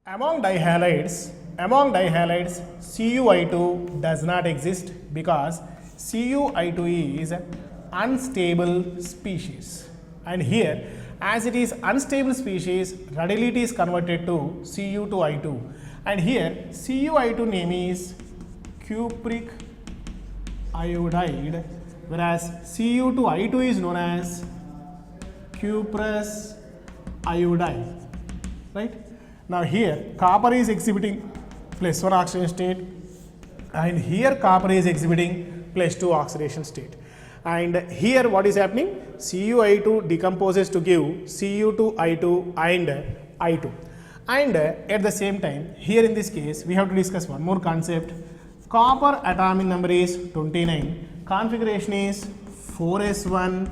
Among dihalides, CuI2 does not exist because CuI2 is unstable species. And here, as it is unstable species, readily it is converted to Cu to I2. And here, CuI2 name is cupric iodide, whereas Cu to I2 is known as cuprous iodide, right? Now here copper is exhibiting +1 oxidation state, and here copper is exhibiting +2 oxidation state. And here what is happening? CuI2 decomposes to give Cu2I2 and I2. And at the same time, here in this case, we have to discuss one more concept. Copper atomic number is 29, configuration is 4s1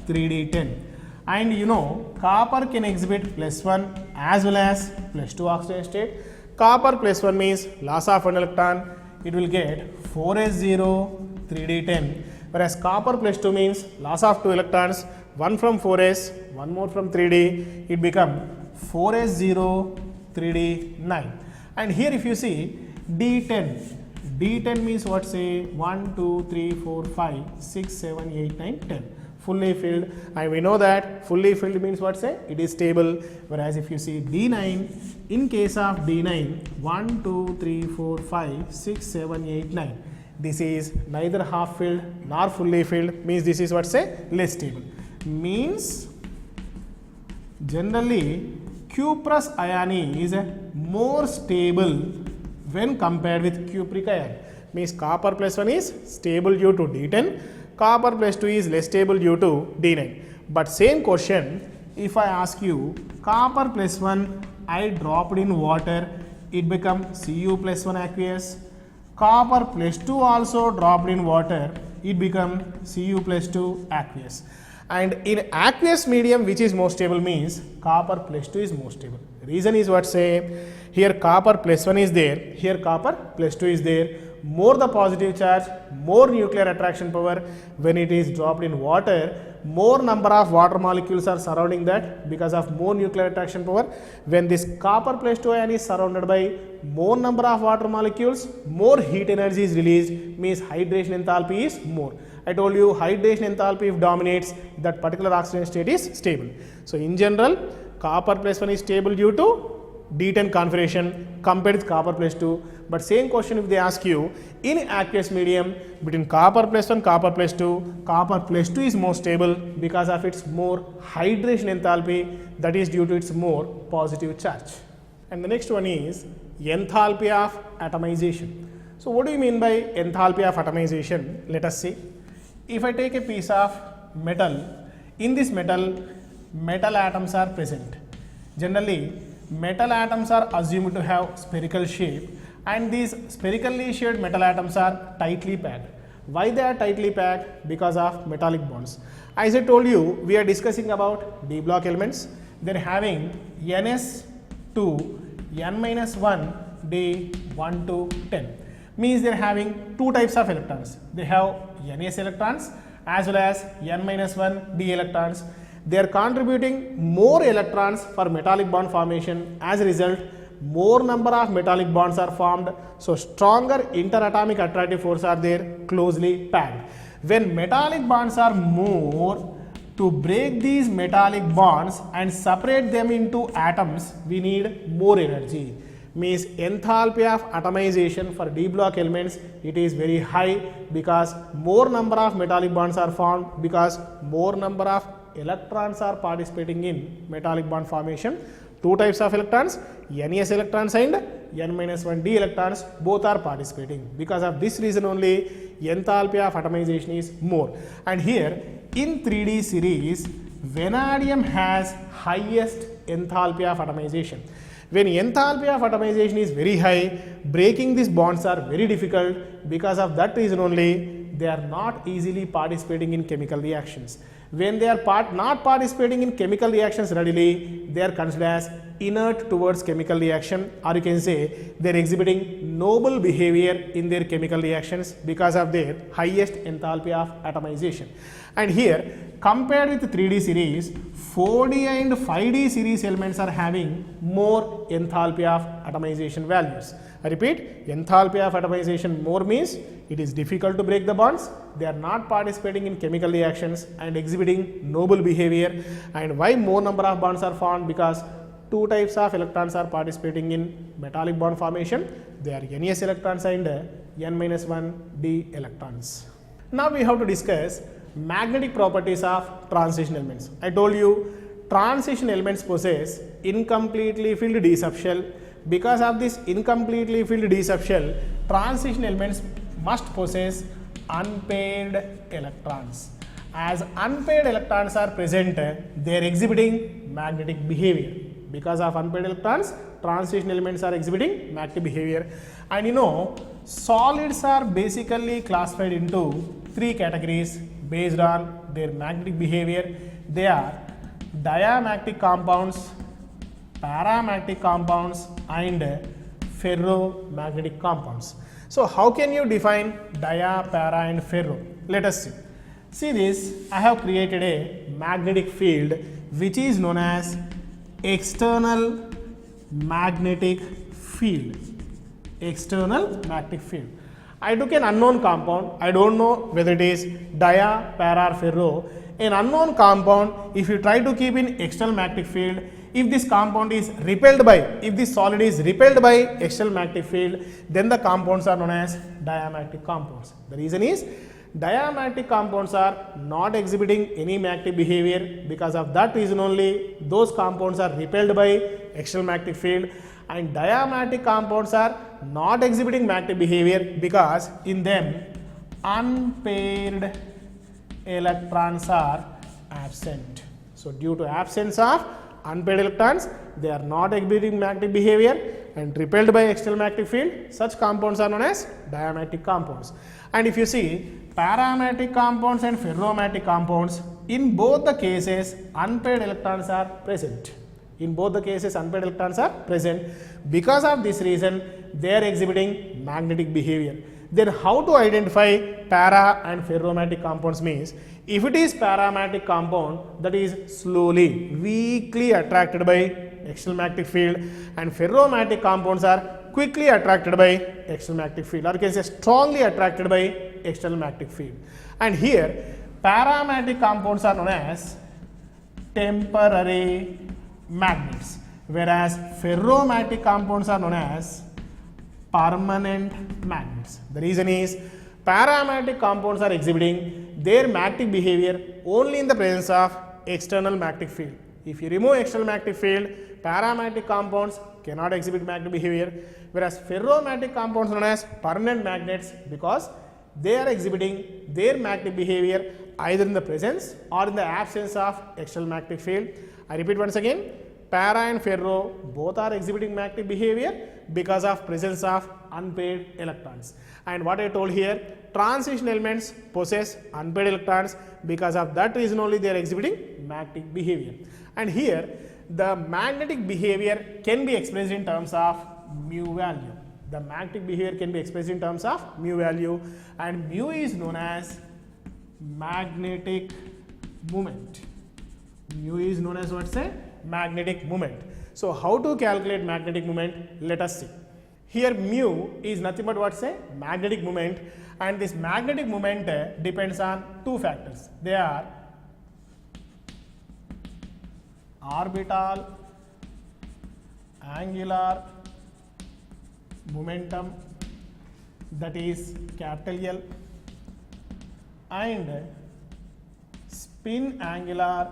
3d10. And you know, copper can exhibit +1 as well as +2 oxidation state. Copper +1 means loss of one electron, it will get 4s0 3d10, whereas copper +2 means loss of 2 electrons, one from 4s, one more from 3d, it become 4s0 3d9. And here if you see D10 means what? Say 1 2 3 4 5 6 7 8 9 10, fully filled, and we know that fully filled means what? Say it is stable. Whereas if you see D9, in case of D9, 1 2 3 4 5 6 7 8 9, this is neither half filled nor fully filled, means this is what? Say less stable. Means generally cuprous ion is more stable when compared with cupric ion. Means copper +1 is stable due to D10, copper +2 is less stable due to D9. But same question, if I ask you copper +1 I dropped in water, it become Cu +1 aqueous. Copper +2 also dropped in water, it become Cu +2 aqueous. And in aqueous medium, which is more stable, means copper +2 is more stable. Reason is what? Say here copper +1 is there, here copper +2 is there. More the positive charge, more nuclear attraction power. When it is dropped in water, more number of water molecules are surrounding that because of more nuclear attraction power. When this copper +2 ion is surrounded by more number of water molecules, more heat energy is released, means hydration enthalpy is more. I told you hydration enthalpy if dominates, that particular oxidation state is stable. So in general, copper +1 is stable due to D10 configuration compared with copper +2. But same question if they ask you, in aqueous medium between copper +1, copper +2, copper +2 is more stable because of its more hydration enthalpy, that is due to its more positive charge. And the next one is enthalpy of atomization. So what do you mean by enthalpy of atomization? Let us see. If I take a piece of metal, in this metal atoms are present. Generally, metal atoms are assumed to have spherical shape, and these spherically shaped metal atoms are tightly packed. Why they are tightly packed? Because of metallic bonds. As I told you, we are discussing about d block elements. They are having ns to n-1 d 1 to 10. Means they are having two types of electrons. They have ns electrons as well as n-1 d electrons. They are contributing more electrons for metallic bond formation. As a result, more number of metallic bonds are formed. So stronger interatomic attractive force are there, closely packed. When metallic bonds are more, to break these metallic bonds and separate them into atoms, we need more energy. Means enthalpy of atomization for d block elements, it is very high because more number of metallic bonds are formed, because more number of electrons are participating in metallic bond formation. Two types of electrons, NS electrons and N-1 d electrons, both are participating. Because of this reason only, enthalpy of atomization is more. And here in 3D series, vanadium has highest enthalpy of atomization. When enthalpy of atomization is very high, breaking these bonds are very difficult. Because of that reason only, they are not easily participating in chemical reactions. When they are not participating in chemical reactions readily, they are considered as inert towards chemical reaction, or you can say they are exhibiting noble behavior in their chemical reactions because of their highest enthalpy of atomization. And here, compared with 3D series, 4D and 5D series elements are having more enthalpy of atomization values. I repeat, enthalpy of atomization more means it is difficult to break the bonds, they are not participating in chemical reactions and exhibiting noble behavior. And why more number of bonds are formed? Because two types of electrons are participating in metallic bond formation. They are NS electrons and N-1D electrons. Now we have to discuss magnetic properties of transition elements. I told you transition elements possess incompletely filled d subshell. Because of this incompletely filled d subshell, transition elements must possess unpaired electrons. As unpaired electrons are present, they are exhibiting magnetic behavior. Because of unpaired electrons, transition elements are exhibiting magnetic behavior. And you know, solids are basically classified into three categories based on their magnetic behavior. They are diamagnetic compounds, paramagnetic compounds, and ferromagnetic compounds. So how can you define dia, para, and ferro? Let us see. See this, I have created a magnetic field which is known as external magnetic field. External magnetic field. I took an unknown compound. I don't know whether it is dia, para, or ferro. An unknown compound, if you try to keep in external magnetic field, if this compound is repelled by, if this solid is repelled by external magnetic field, then the compounds are known as diamagnetic compounds. The reason is diamagnetic compounds are not exhibiting any magnetic behavior. Because of that reason only, those compounds are repelled by external magnetic field, and diamagnetic compounds are not exhibiting magnetic behavior because in them unpaired electrons are absent. So due to absence of unpaired electrons, they are not exhibiting magnetic behavior and repelled by external magnetic field. Such compounds are known as diamagnetic compounds. And if you see paramagnetic compounds and ferromagnetic compounds, in both the cases unpaired electrons are present. In both the cases unpaired electrons are present. Because of this reason, they are exhibiting magnetic behavior. Then how to identify para and ferromagnetic compounds means, if it is paramagnetic compound, that is slowly, weakly attracted by external magnetic field, and ferromagnetic compounds are quickly attracted by external magnetic field, or you can say strongly attracted by external magnetic field. And here paramagnetic compounds are known as temporary magnets, whereas ferromagnetic compounds are known as permanent magnets. The reason is paramagnetic compounds are exhibiting their magnetic behavior only in the presence of external magnetic field. If you remove external magnetic field, paramagnetic compounds cannot exhibit magnetic behavior, whereas ferromagnetic compounds are known as permanent magnets because they are exhibiting their magnetic behavior either in the presence or in the absence of external magnetic field. I repeat once again, para and ferro both are exhibiting magnetic behavior because of presence of unpaired electrons. And what I told here, transition elements possess unpaired electrons. Because of that reason only they are exhibiting magnetic behavior. And here the magnetic behavior can be expressed in terms of mu value. The magnetic behavior can be expressed in terms of mu value, and mu is known as magnetic moment. Mu is known as what, say, magnetic moment. So how to calculate magnetic moment? Let us see. Here mu is nothing but what, say, magnetic moment, and this magnetic moment depends on two factors. They are orbital angular momentum, that is capital L, and spin angular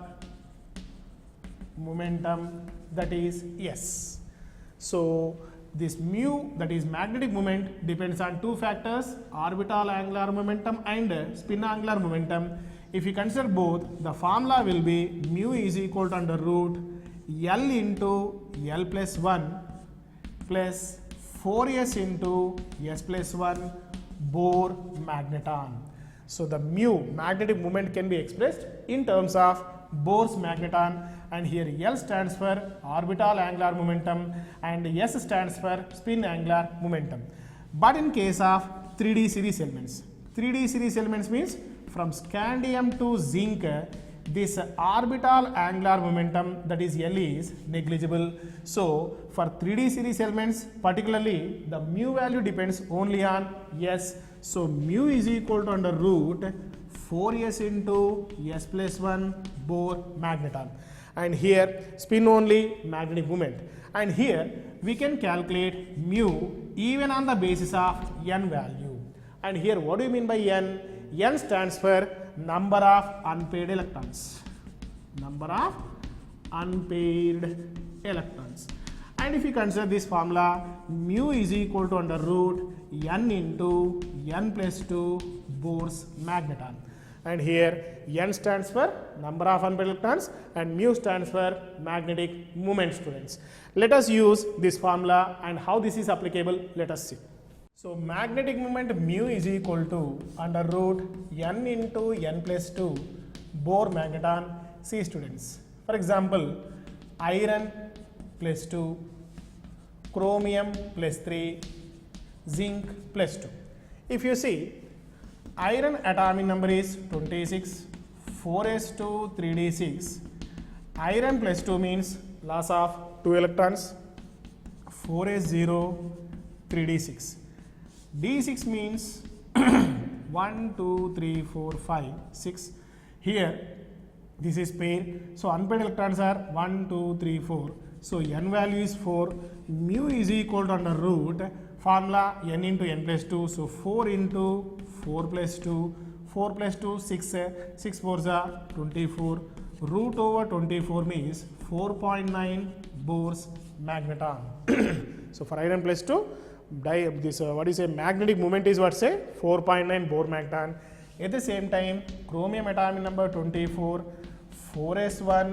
momentum, that is S. So this mu, that is magnetic moment, depends on two factors, orbital angular momentum and spin angular momentum. If you consider both, the formula will be mu is equal to under root L into L plus 1 plus 4s into s plus 1 Bohr magneton. So the mu, magnetic moment, can be expressed in terms of Bohr's magneton, and here L stands for orbital angular momentum and S stands for spin angular momentum. But in case of 3D series elements, 3D series elements means from scandium to zinc, this orbital angular momentum, that is L, is negligible. So for 3D series elements particularly, the mu value depends only on S. So mu is equal to under root 4s into s plus 1 Bohr magneton, and here spin only magnetic moment, and here we can calculate mu even on the basis of n value. And here what do you mean by n? N stands for number of unpaired electrons, number of unpaired electrons. And if you consider this formula, mu is equal to under root n into n plus 2 Bohr's magneton, and here n stands for number of unpaired electrons and mu stands for magnetic moment, students. Let us use this formula, and how this is applicable, let us see. So magnetic moment mu is equal to under root n into n plus 2 Bohr magneton. See students, for example, iron plus 2, chromium plus 3, zinc plus 2. If you see, iron atomic number is 26, 4s2 3d6. Iron plus 2 means loss of 2 electrons, 4s0 3d6. d6 means 1 2 3 4 5 6. Here this is pair, so unpaired electrons are 1 2 3 4. So n value is 4. Mu is equal to under root formula n into n plus 2. So 4 into 4 plus 2, 4 plus 2 6, 6 4s are 24. Root over 24 means 4.9 Bohr's magneton. So for iron plus 2, this what is a magnetic moment is what, say 4.9 Bohr magneton. At the same time, chromium atomic number 24, 4s1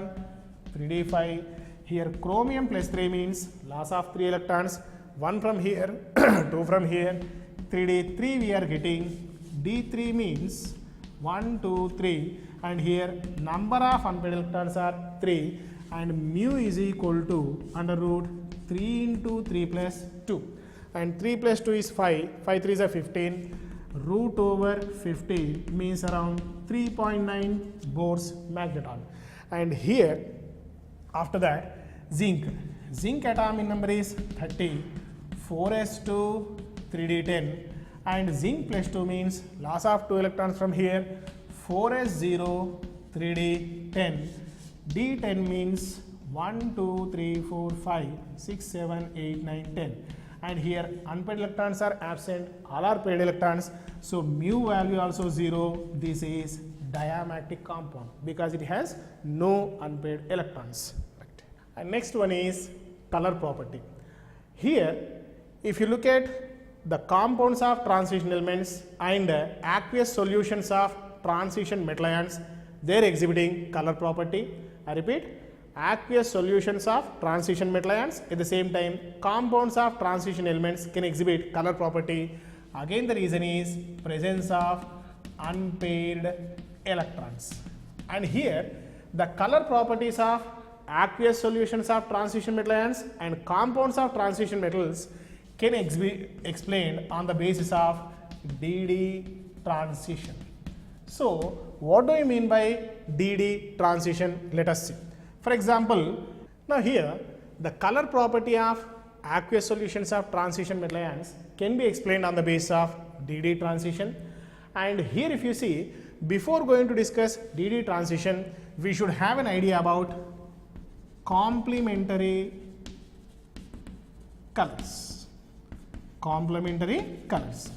3d5. Here chromium plus 3 means loss of 3 electrons, 1 from here 2 from here, 3d3 we are getting. d3 means 1 2 3, and here number of unpaired electrons are 3, and mu is equal to under root 3 into 3 plus 2, and 3 plus 2 is 5, 5 3s are 15. Root over 15 means around 3.9 Bohr's magneton. And here after that, zinc atomic number is 30, 4s2 3d10, and zinc plus 2 means loss of 2 electrons from here, 4s0 3d10. d10 means 1 2 3 4 5 6 7 8 9 10, and here unpaired electrons are absent, all are paired electrons. So mu value also 0. This is diamagnetic compound because it has no unpaired electrons. Right. And next one is color property. Here if you look at the compounds of transition elements and aqueous solutions of transition metal ions, they are exhibiting color property. I repeat, aqueous solutions of transition metal ions, at the same time compounds of transition elements can exhibit color property. Again the reason is presence of unpaired electrons. And here the color properties of aqueous solutions of transition metal ions and compounds of transition metals can be explained on the basis of DD transition. So what do you mean by DD transition? Let us see. For example, now here the color property of aqueous solutions of transition metal ions can be explained on the basis of DD transition. And here if you see, before going to discuss DD transition, we should have an idea about complementary colors. Complementary colors.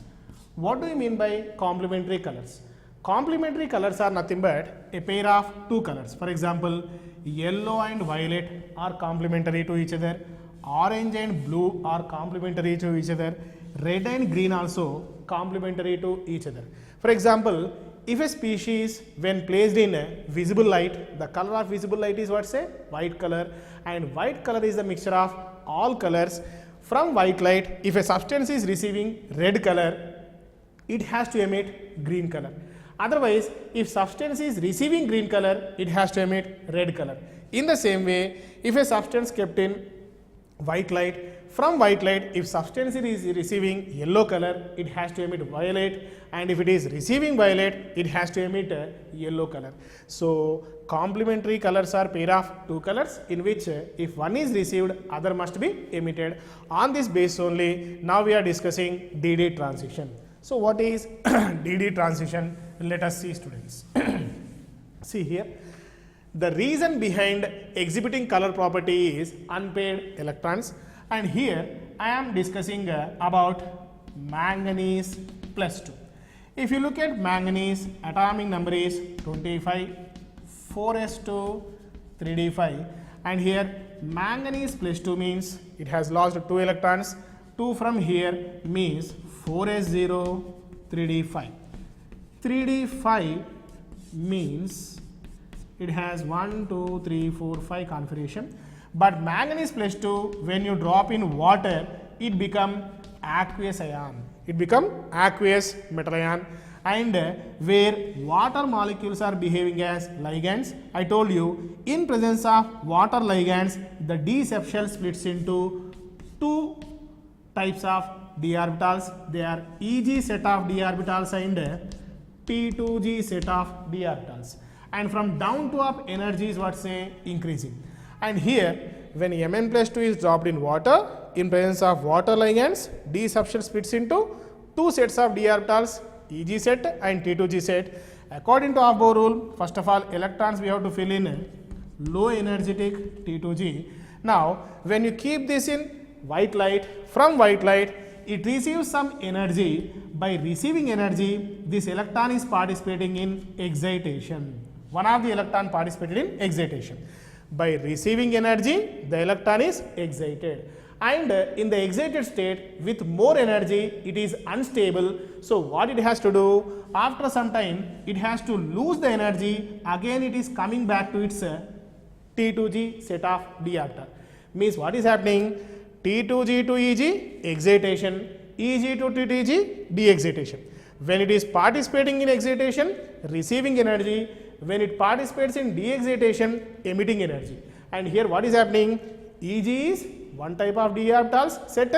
What do you mean by complementary colors? Complementary colors are nothing but a pair of two colors. For example, yellow and violet are complementary to each other. Orange and blue are complementary to each other. Red and green also complementary to each other. For example, if a species when placed in a visible light, the color of visible light is what, say white color, and white color is the mixture of all colors. From white light, if a substance is receiving red color, it has to emit green color. Otherwise, if substance is receiving green color, it has to emit red color. In the same way, if a substance kept in white light, from white light, if substance is receiving yellow color, it has to emit violet, and if it is receiving violet, it has to emit a yellow color. So complementary colors are pair of two colors in which if one is received, other must be emitted. On this base only, now we are discussing DD transition. So what is DD transition? Let us see, students. See here. The reason behind exhibiting color property is unpaired electrons, and here I am discussing about manganese plus 2. If you look at manganese, atomic number is 25, 4s2, 3d5, and here manganese plus 2 means it has lost 2 electrons. 2 from here means 4s0, 3d5. 3d5 means it has 1, 2, 3, 4, 5 configuration. But manganese plus 2, when you drop in water, it become aqueous ion. It become aqueous metal ion, and where water molecules are behaving as ligands. I told you, in presence of water ligands, the d subshell splits into two types of d orbitals. They are Eg set of d orbitals and P2G set of d orbitals. And from down to up, energy is what say increasing. And here, when Mn plus 2 is dropped in water, in presence of water ligands, d subshell splits into two sets of d orbitals, Eg set and T2G set. According to Aufbau rule, first of all, electrons we have to fill in low energetic T2G. Now, when you keep this in white light, from white light, it receives some energy. By receiving energy, this electron is participating in excitation. One of the electron participated in excitation. By receiving energy, the electron is excited, and in the excited state with more energy, it is unstable. So what it has to do, after some time, it has to lose the energy. Again, it is coming back to its T2G set of d orbital. Means what is happening? T2G to Eg, excitation. Eg to T2G, de-excitation. When it is participating in excitation, receiving energy. When it participates in de-excitation, emitting energy. And here what is happening? Eg is one type of d orbitals set,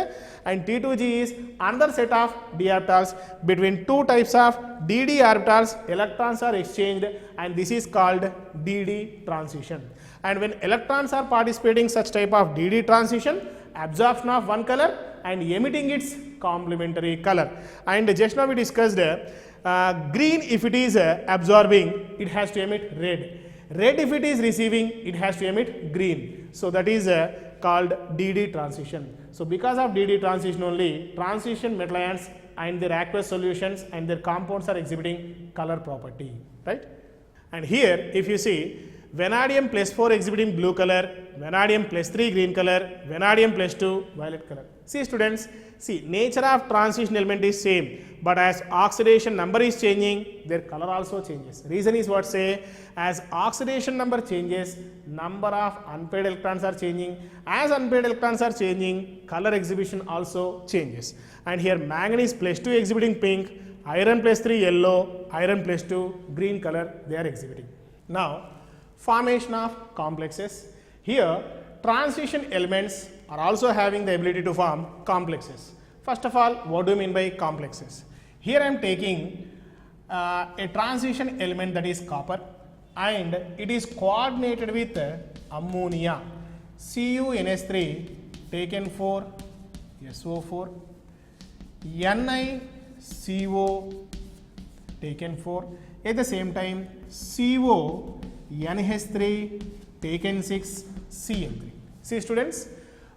and T2G is another set of d orbitals. Between two types of dd orbitals, electrons are exchanged, and this is called dd transition. And when electrons are participating such type of dd transition, absorption of one color and emitting its complementary color. And just now we discussed green, if it is absorbing, it has to emit red. Red, if it is receiving, it has to emit green. So that is called DD transition. So because of DD transition only, transition metal ions and their aqueous solutions and their compounds are exhibiting color property, right? And here, if you see, vanadium plus 4 exhibiting blue color, vanadium plus 3 green color, vanadium plus 2 violet color. See, students, see, nature of transition element is same, but as oxidation number is changing, their color also changes. Reason is what say, as oxidation number changes, number of unpaired electrons are changing. As unpaired electrons are changing, color exhibition also changes. And here manganese plus 2 exhibiting pink, iron plus 3 yellow, iron plus 2 green color they are exhibiting. Now, formation of complexes. Here, transition elements are also having the ability to form complexes. First of all, what do you mean by complexes? Here I am taking a transition element that is copper, and it is coordinated with ammonia. CuNH3 taken for SO4, NiCO taken for, at the same time CO NH3 taken 6 Cl3. See, students,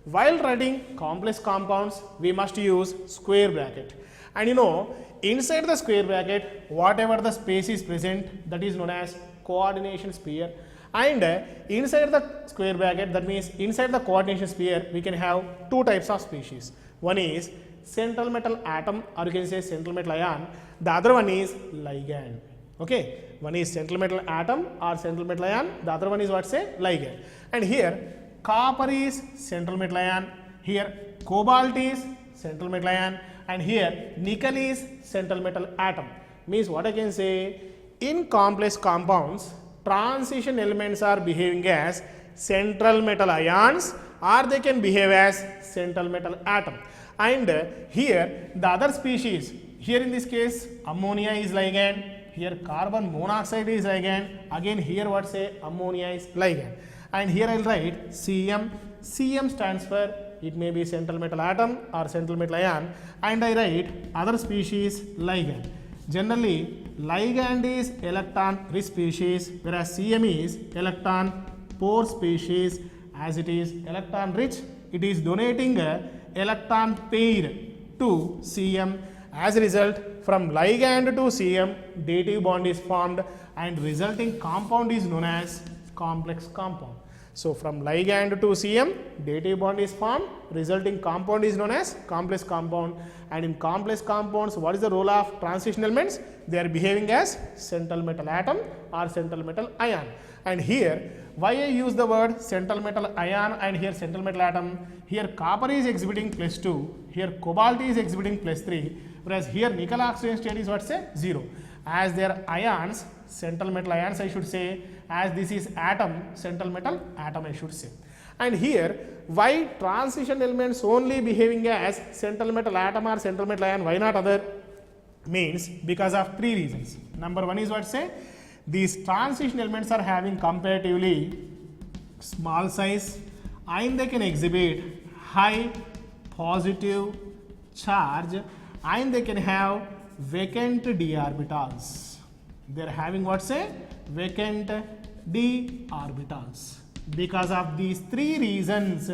while writing complex compounds, we must use square bracket. And you know, inside the square bracket, whatever the space is present, that is known as coordination sphere. And inside the square bracket, that means inside the coordination sphere, we can have two types of species. One is central metal atom, or you can say central metal ion. The other one is ligand. Okay, one is central metal atom or central metal ion. The other one is what say ligand. And here copper is central metal ion, here cobalt is central metal ion, and here nickel is central metal atom. Means what I can say, In complex compounds, transition elements are behaving as central metal ions or they can behave as central metal atom. And here the other species, here in this case ammonia is ligand, here carbon monoxide is ligand, again here what say ammonia is ligand. And here I will write Cm. Cm stands for it may be central metal atom or central metal ion, and I write other species ligand. Generally ligand is electron rich species whereas Cm is electron poor species. As it is electron rich, it is donating a electron pair to Cm. As a result, from ligand to Cm dative bond is formed and resulting compound is known as complex compound. So from ligand to Cm dative bond is formed, resulting compound is known as complex compound. And in complex compounds, what is the role of transition elements? They are behaving as central metal atom or central metal ion. And here why I use the word central metal ion and here central metal atom? Here copper is exhibiting +2, here cobalt is exhibiting +3, whereas here nickel oxidation state is what say 0. As they are ions, central metal ions I should say, as this is atom, central metal atom I should say. And here why transition elements only behaving as central metal atom or central metal ion, why not other? Means because of 3 reasons. Number 1 is what say, these transition elements are having comparatively small size and they can exhibit high positive charge and they can have vacant d orbitals. They are having what say vacant d orbitals. Because of these 3 reasons,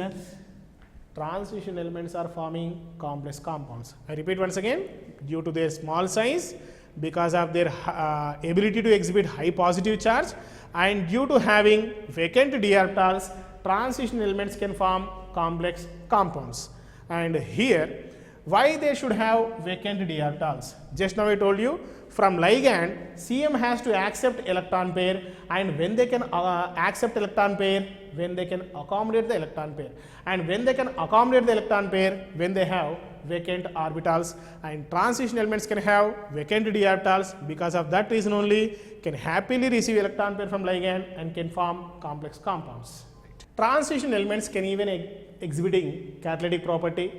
transition elements are forming complex compounds. I repeat once again, due to their small size, because of their ability to exhibit high positive charge, and due to having vacant d orbitals, transition elements can form complex compounds. And here why they should have vacant d orbitals? Just now I told you, from ligand Cm has to accept electron pair, and when they can accept electron pair, when they can accommodate the electron pair, and when they can accommodate the electron pair, when they have vacant orbitals. And transition elements can have vacant d orbitals, because of that reason only can happily receive electron pair from ligand and can form complex compounds. Transition elements can even exhibiting catalytic property.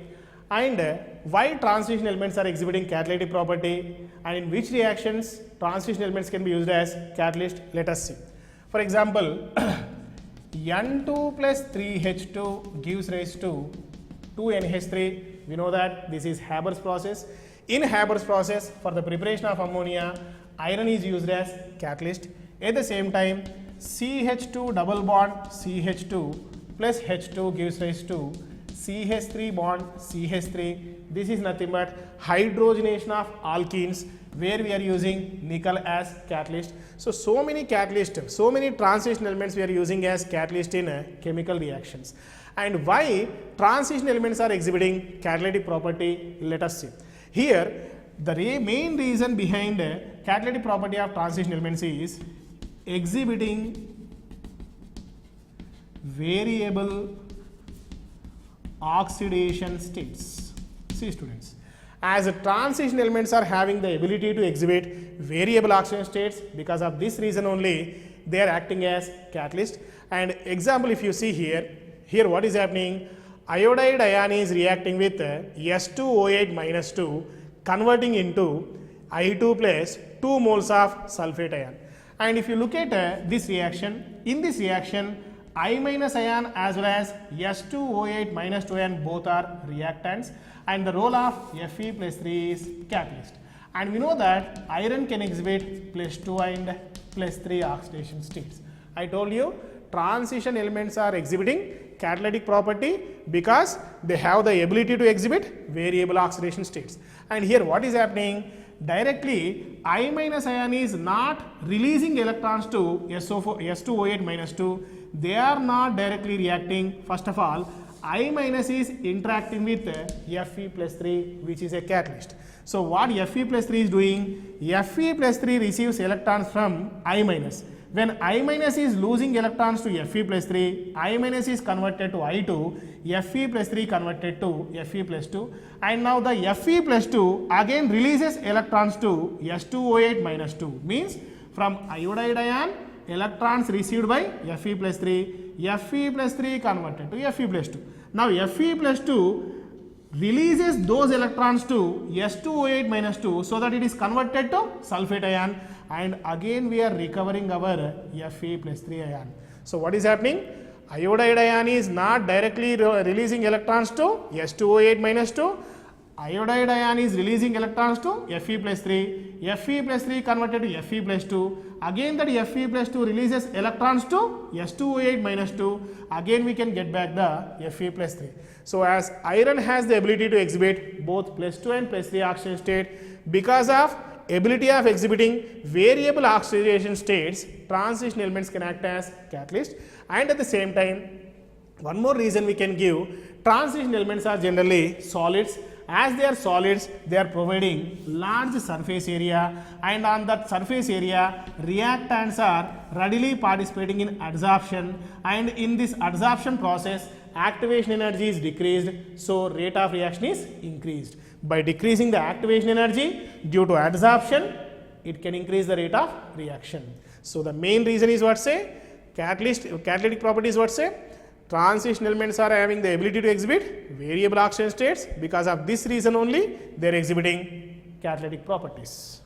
And why transition elements are exhibiting catalytic property and in which reactions transition elements can be used as catalyst, let us see. For example, N2 plus 3H2 gives rise to 2NH3. We know that this is Haber's process. In Haber's process, for the preparation of ammonia, iron is used as catalyst. At the same time, CH2 double bond CH2 plus H2 gives rise to CH3 bond CH3. This is nothing but hydrogenation of alkenes, where we are using nickel as catalyst. So many catalysts, so many transition elements we are using as catalyst in chemical reactions. And why transition elements are exhibiting catalytic property, let us see. Here the main reason behind catalytic property of transition elements is exhibiting variable oxidation states. See students, as transition elements are having the ability to exhibit variable oxidation states, because of this reason only they are acting as catalyst. And example, if you see here what is happening, iodide ion is reacting with S2O8 minus 2, converting into I2 plus 2 moles of sulfate ion. And if you look at this reaction, in this reaction I minus ion as well as S2O8 minus 2 ion both are reactants, and the role of Fe plus 3 is catalyst. And we know that iron can exhibit +2 and +3 oxidation states. I told you transition elements are exhibiting catalytic property because they have the ability to exhibit variable oxidation states. And here what is happening? Directly I minus ion is not releasing electrons to S2O8 minus 2. They are not directly reacting. First of all, I minus is interacting with Fe plus 3, which is a catalyst. So what Fe plus 3 is doing? Fe plus 3 receives electrons from I minus. When I minus is losing electrons to Fe plus 3, I minus is converted to I2, Fe plus 3 converted to Fe plus 2, and now the Fe plus 2 again releases electrons to S2O8 minus 2. Means From iodide ion, electrons received by Fe plus 3, Fe plus 3 converted to Fe plus 2. Now Fe plus 2 releases those electrons to S2O8 minus 2 so that it is converted to sulfate ion, and again we are recovering our Fe plus 3 ion. So what is happening? Iodide ion is not directly releasing electrons to S2O8 minus 2. Iodide ion is releasing electrons to Fe plus 3. Fe plus 3 converted to Fe plus 2. Again that Fe plus 2 releases electrons to S2O8 minus 2. Again we can get back the Fe plus 3. So as iron has the ability to exhibit both plus 2 and plus 3 oxidation state, because of ability of exhibiting variable oxidation states, transition elements can act as catalyst. And at the same time, one more reason we can give, transition elements are generally solids. As they are solids, they are providing large surface area, and on that surface area, reactants are readily participating in adsorption, and in this adsorption process, activation energy is decreased, so rate of reaction is increased. By decreasing the activation energy due to adsorption, it can increase the rate of reaction. So the main reason is what say, catalytic properties what say, transition elements are having the ability to exhibit variable oxidation states. Because of this reason only, they are exhibiting catalytic properties.